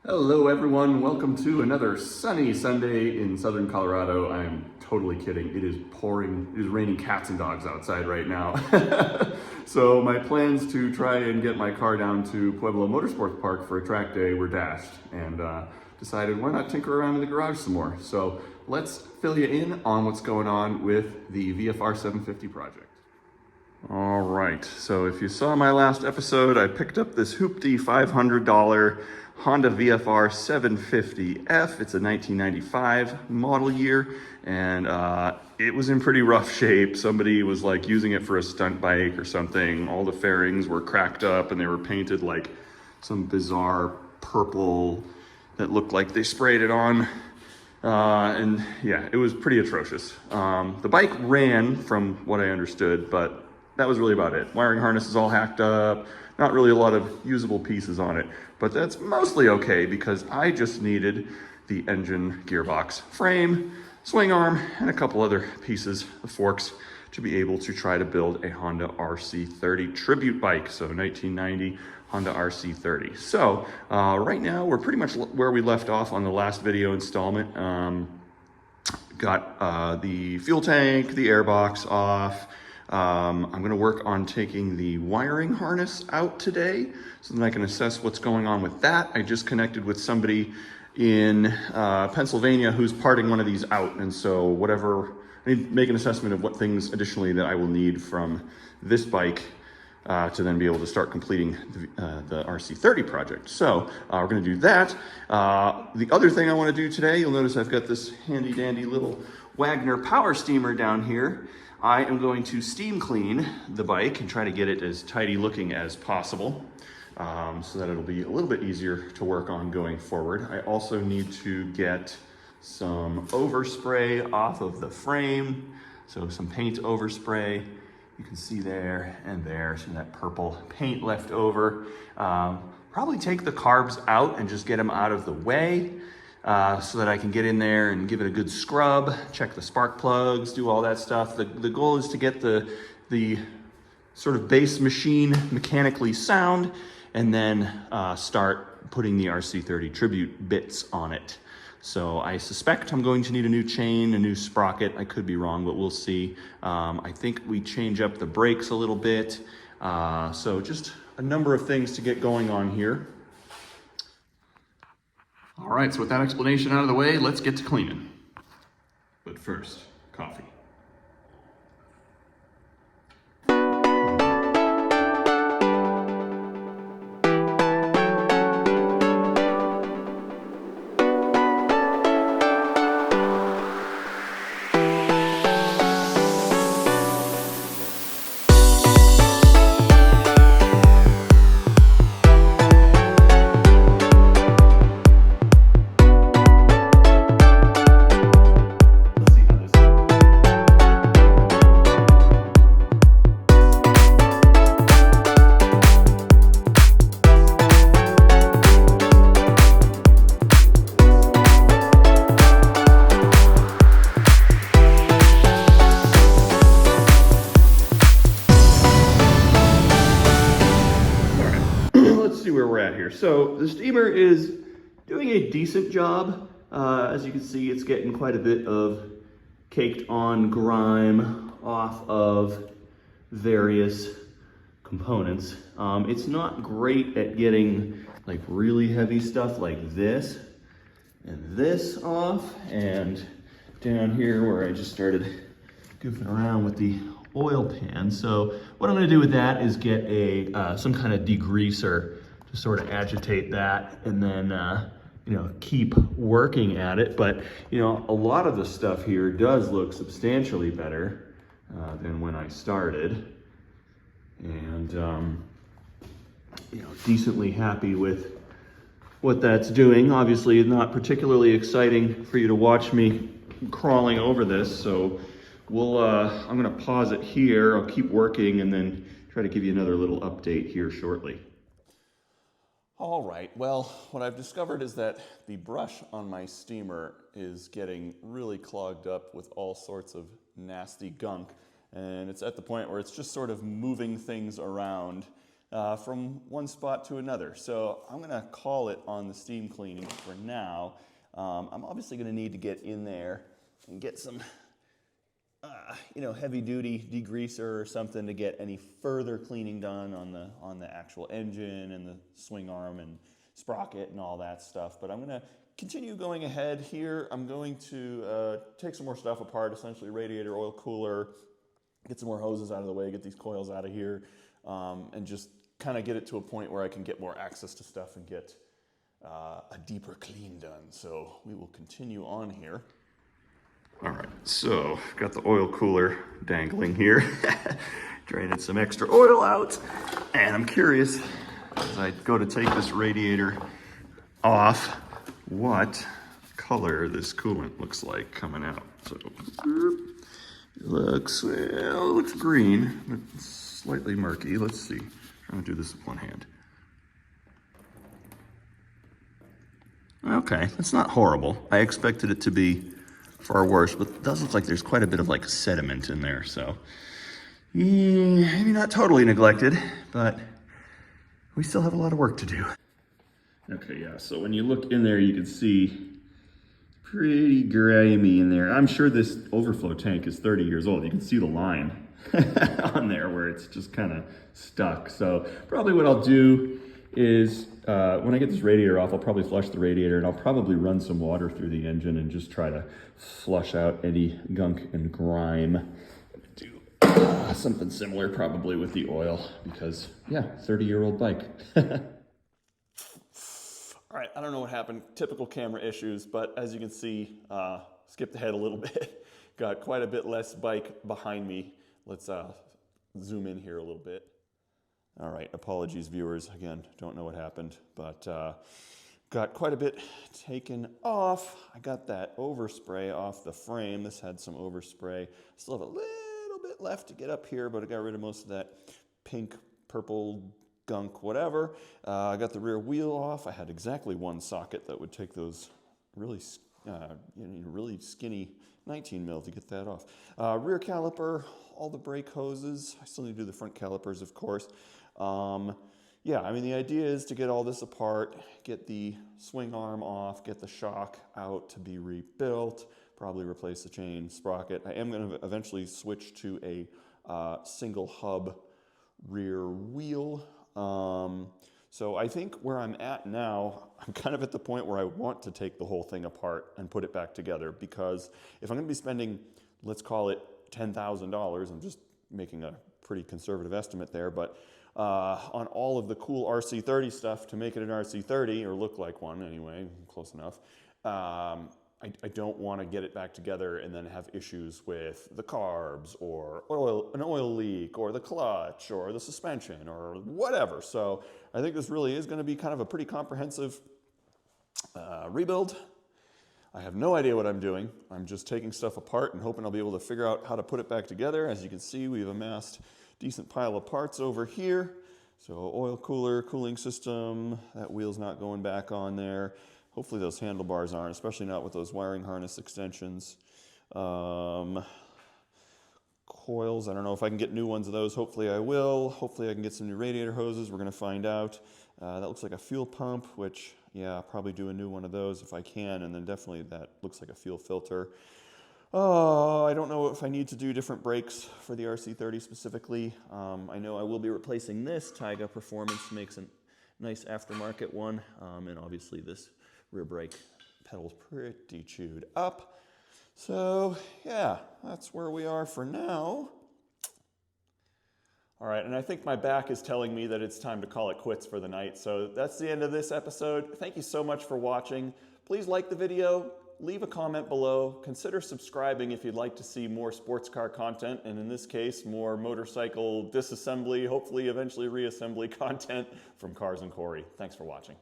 Hello everyone, welcome to another sunny Sunday in southern Colorado. I am totally kidding. It is pouring, it is raining cats and dogs outside right now. So my plans to try and get my car down to Pueblo Motorsports Park for a track day were dashed, and decided why not tinker around in the garage some more. So let's fill you in on what's going on with the VFR750 project. All right, so if you saw my last episode, I picked up this hoopty $500 Honda VFR750F. It's a 1995 model year, and it was in pretty rough shape. Somebody was like using it for a stunt bike or something. All the fairings were cracked up and they were painted like some bizarre purple that looked like they sprayed it on. And yeah, it was pretty atrocious. The bike ran from what I understood, but that was really about it. Wiring harness is all hacked up, not really a lot of usable pieces on it, but that's mostly okay because I just needed the engine, gearbox, frame, swing arm, and a couple other pieces of forks to be able to try to build a Honda RC30 tribute bike. So 1990 Honda RC30. So right now we're pretty much where we left off on the last video installment. Got the fuel tank, the airbox off. I'm going to work on taking the wiring harness out today so that I can assess what's going on with that. I just connected with somebody in Pennsylvania who's parting one of these out, and so whatever, I need to make an assessment of what things additionally that I will need from this bike to then be able to start completing the RC30 project. So we're going to do that. The other thing I want to do today, you'll notice I've got this handy dandy little Wagner power steamer down here. I am going to steam clean the bike and try to get it as tidy looking as possible so that it'll be a little bit easier to work on going forward. I also need to get some overspray off of the frame. So some paint overspray. You can see there and there, some of that purple paint left over. Probably take the carbs out and just get them out of the way. So that I can get in there and give it a good scrub, check the spark plugs, do all that stuff. The goal is to get the sort of base machine mechanically sound, and then start putting the RC30 tribute bits on it. So I suspect I'm going to need a new chain, a new sprocket. I could be wrong, but we'll see. I think we change up the brakes a little bit. So just a number of things to get going on here. All right, so with that explanation out of the way, let's get to cleaning. But first, coffee. Where we're at here. So the steamer is doing a decent job. As you can see, it's getting quite a bit of caked on grime off of various components. It's not great at getting like really heavy stuff like this and this off, and down here where I just started goofing around with the oil pan. So what I'm going to do with that is get a some kind of degreaser to sort of agitate that, and then you know, keep working at it. But you know, a lot of the stuff here does look substantially better than when I started, and you know, decently happy with what that's doing. Obviously not particularly exciting for you to watch me crawling over this, so we'll I'm gonna pause it here. I'll keep working and then try to give you another little update here shortly. All right, well, what I've discovered is that the brush on my steamer is getting really clogged up with all sorts of nasty gunk, and it's at the point where it's just sort of moving things around from one spot to another. So I'm gonna call it on the steam cleaning for now. I'm obviously gonna need to get in there and get some heavy duty degreaser or something to get any further cleaning done on the actual engine and the swing arm and sprocket and all that stuff. But I'm gonna continue going ahead here. I'm going to take some more stuff apart, essentially radiator, oil cooler, get some more hoses out of the way, get these coils out of here, and just kind of get it to a point where I can get more access to stuff and get a deeper clean done. So we will continue on here. All right, so I've got the oil cooler dangling here, draining some extra oil out, and I'm curious, as I go to take this radiator off, what color this coolant looks like coming out. So it looks green, but it's slightly murky. Let's see. I'm trying to do this with one hand. Okay, that's not horrible. I expected it to be far worse, but it does look like there's quite a bit of like sediment in there. So maybe not totally neglected, but we still have a lot of work to do. Okay, yeah, so when you look in there, you can see pretty grimy in there. I'm sure this overflow tank is 30 years old. You can see the line on there where it's just kind of stuck. So probably what I'll do is when I get this radiator off, I'll probably flush the radiator and I'll probably run some water through the engine and just try to flush out any gunk and grime. Do something similar probably with the oil because, yeah, 30-year-old bike. All right, I don't know what happened. Typical camera issues, but as you can see, skipped ahead a little bit. Got quite a bit less bike behind me. Let's zoom in here a little bit. All right, apologies viewers. Again, don't know what happened, but got quite a bit taken off. I got that overspray off the frame. This had some overspray. Still have a little bit left to get up here, but I got rid of most of that pink, purple gunk, whatever. I got the rear wheel off. I had exactly one socket that would take those really skinny 19 mil to get that off. Rear caliper, all the brake hoses. I still need to do the front calipers, of course. Yeah, I mean, the idea is to get all this apart, get the swing arm off, get the shock out to be rebuilt, probably replace the chain sprocket. I am going to eventually switch to a single hub rear wheel. So I think where I'm at now, I'm kind of at the point where I want to take the whole thing apart and put it back together, because if I'm going to be spending, let's call it $10,000, I'm just making a pretty conservative estimate there, but on all of the cool RC30 stuff to make it an RC30, or look like one anyway, close enough, I don't want to get it back together and then have issues with the carbs or an oil leak or the clutch or the suspension or whatever. So I think this really is going to be kind of a pretty comprehensive rebuild. I have no idea what I'm doing. I'm just taking stuff apart and hoping I'll be able to figure out how to put it back together. As you can see, we've amassed a decent pile of parts over here. So oil cooler, cooling system, that wheel's not going back on there. Hopefully those handlebars aren't, especially not with those wiring harness extensions. Coils, I don't know if I can get new ones of those. Hopefully I will. Hopefully I can get some new radiator hoses. We're going to find out. That looks like a fuel pump, which, yeah, I'll probably do a new one of those if I can. And then definitely that looks like a fuel filter. Oh, I don't know if I need to do different brakes for the RC30 specifically. I know I will be replacing this. Taiga Performance makes a nice aftermarket one. And obviously this rear brake pedal's pretty chewed up. So yeah, that's where we are for now. All right, and I think my back is telling me that it's time to call it quits for the night. So that's the end of this episode. Thank you so much for watching. Please like the video, leave a comment below, consider subscribing if you'd like to see more sports car content, and in this case, more motorcycle disassembly, hopefully eventually reassembly content from Cars and Corey. Thanks for watching.